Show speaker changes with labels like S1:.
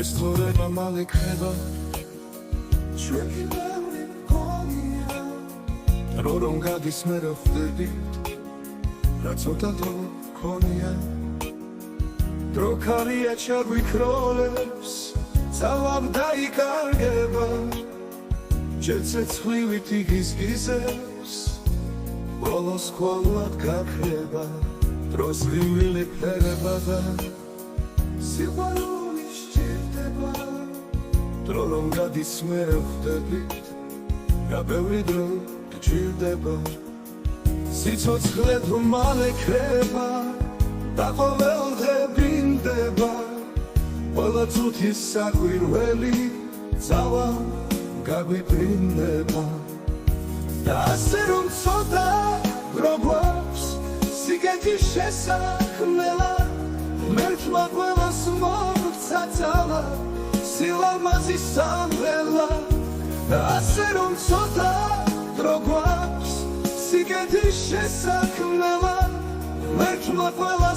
S1: ეს ცხოვრება მალე ქრება ჩვენი ბევრი მგონია დრო რომ გადის მე რა ხვდები რა ცოტა დრო მქონია დრო ქარია ჩაგვიქროლებს ძალამ დაიკარგება ჯერ ცეცხლივით იგიზგიზებს ბოლოს ყოლად გაქრება დროს ვიმილე ფერება და სიყვარული სჭირდება დრო რომ გადის მე რა ხვდებით რა ბევრი დრო გჭირდება სიცოცხლე თუ მალე ქრება და ყოველდღე ბრინდება ყველა წუთის საკვირველი ძალა გაგვიბრინდება და ასე რომ ცოტა დრო გვაქვს სიგეთის შესაქმნელად მერქმა ყველას მოგცა ძალა სილამაზის სამღერლა და ასე რომ ცოტა დრო გვაქვს სიგეთის შესაქმნელად მერქმა ყველას